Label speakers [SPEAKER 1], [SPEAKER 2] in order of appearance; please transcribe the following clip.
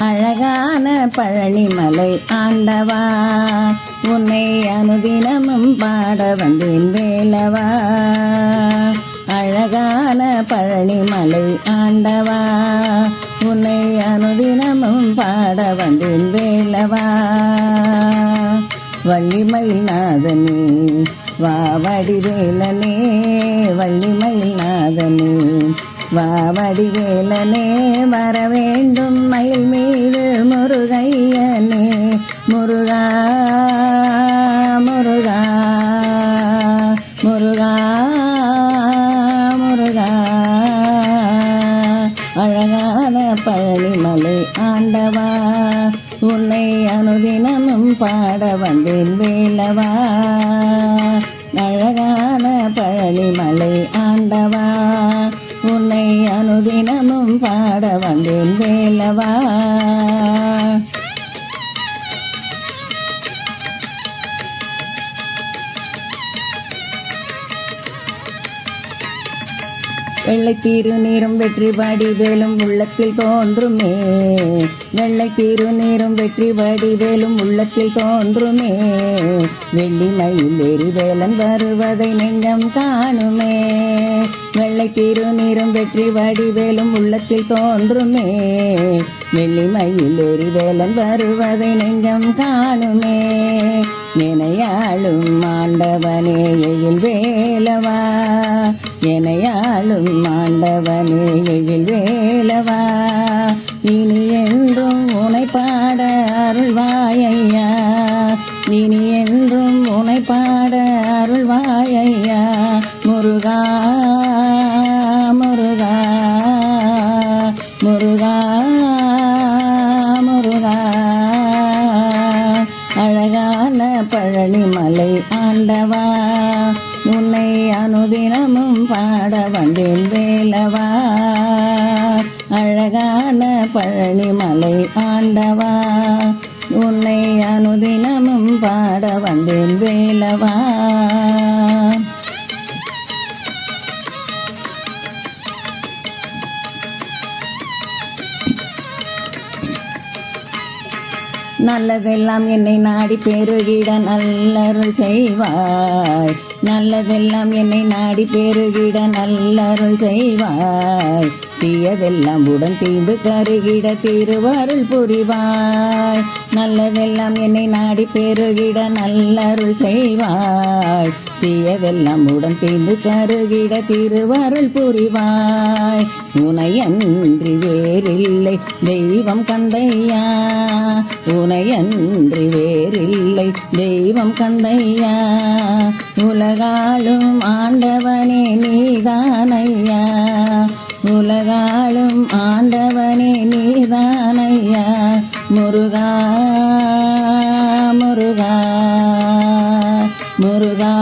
[SPEAKER 1] அழகான பழனிமலை ஆண்டவா, உன்னை அனுதினமும் பாட வந்தேன் வேலவா. அழகான பழனிமலை ஆண்டவா, உன்னை அனுதினமும் பாட வந்தேன் வேலவா. வள்ளிமயில் நாதனே வா வடிவேலனே, வள்ளிமயில் நாதனே வா வடிவேலனே, வர வேண்டும் மயில் மீது முருகையனே. முருகா முருகா முருகா முருகா. அழகான பழனிமலை ஆண்டவா, உன்னை அனுதினமும் பாட வந்தேன் வேலவா. அழகான பழனிமலை ஆண்டவா, உன்னை அனுதினமும் பாட வந்தேன் வேலவா. வெள்ளை திருநீரும் வெற்றி பாடி வேலும் உள்ளத்தில் தோன்றுமே, வெள்ளை திருநீரும் வெற்றி பாடி வேலும் உள்ளத்தில் தோன்றுமே. வெள்ளி மயில் ஏறி வேலன் வருவதை நெஞ்சம் காணுமே, வெள்ளை திருநீரும் வெற்றி பாடி வேலும் உள்ளத்தில் தோன்றுமே. வெள்ளி மயில் ஏறி வேலன் வருவதை நெஞ்சம் காணுமே. எனையாளும் ஆண்டவனே எழில் வேலவா, எனையாளும் ஆண்டவனே எழில் வேலவா. இனி என்றும் உனை பாட அருள்வாயையா, இனி என்றும் உனை பாட அருள்வாயையா. முருகா முருகா முருகா முருகா. அழகான பழனிமலை ஆண்டவா, உன்னை அனுதினமும் பாட வந்தேன் வேலவா. அழகான பழனிமலை ஆண்டவா, உன்னை அனுதினமும் பாட வந்தேன் வேலவா. நல்லதெல்லாம் என்னை நாடி பெருகிட நல்லருள் செய்வாய், நல்லதெல்லாம் என்னை நாடி பெருகிட நல்லருள் செய்வாய். தீயதெல்லாம் உடன் தீந்து கருகிட திருவருள் புரிவாய். நல்லதெல்லாம் என்னை நாடி பெருகிட நல்லருள் செய்வாய். தீயதெல்லாம் உடன் தீந்து கருகிட திருவருள் புரிவாய். உனையன்றி வேறில்லை தெய்வம் கந்தையா, உனையன்றி வேறில்லை தெய்வம் கந்தையா. உலகாளும் ஆண்டவனே நீதானையா, உலகாளும் ஆண்டவனே நீதானையா. முருகா முருகா முருகா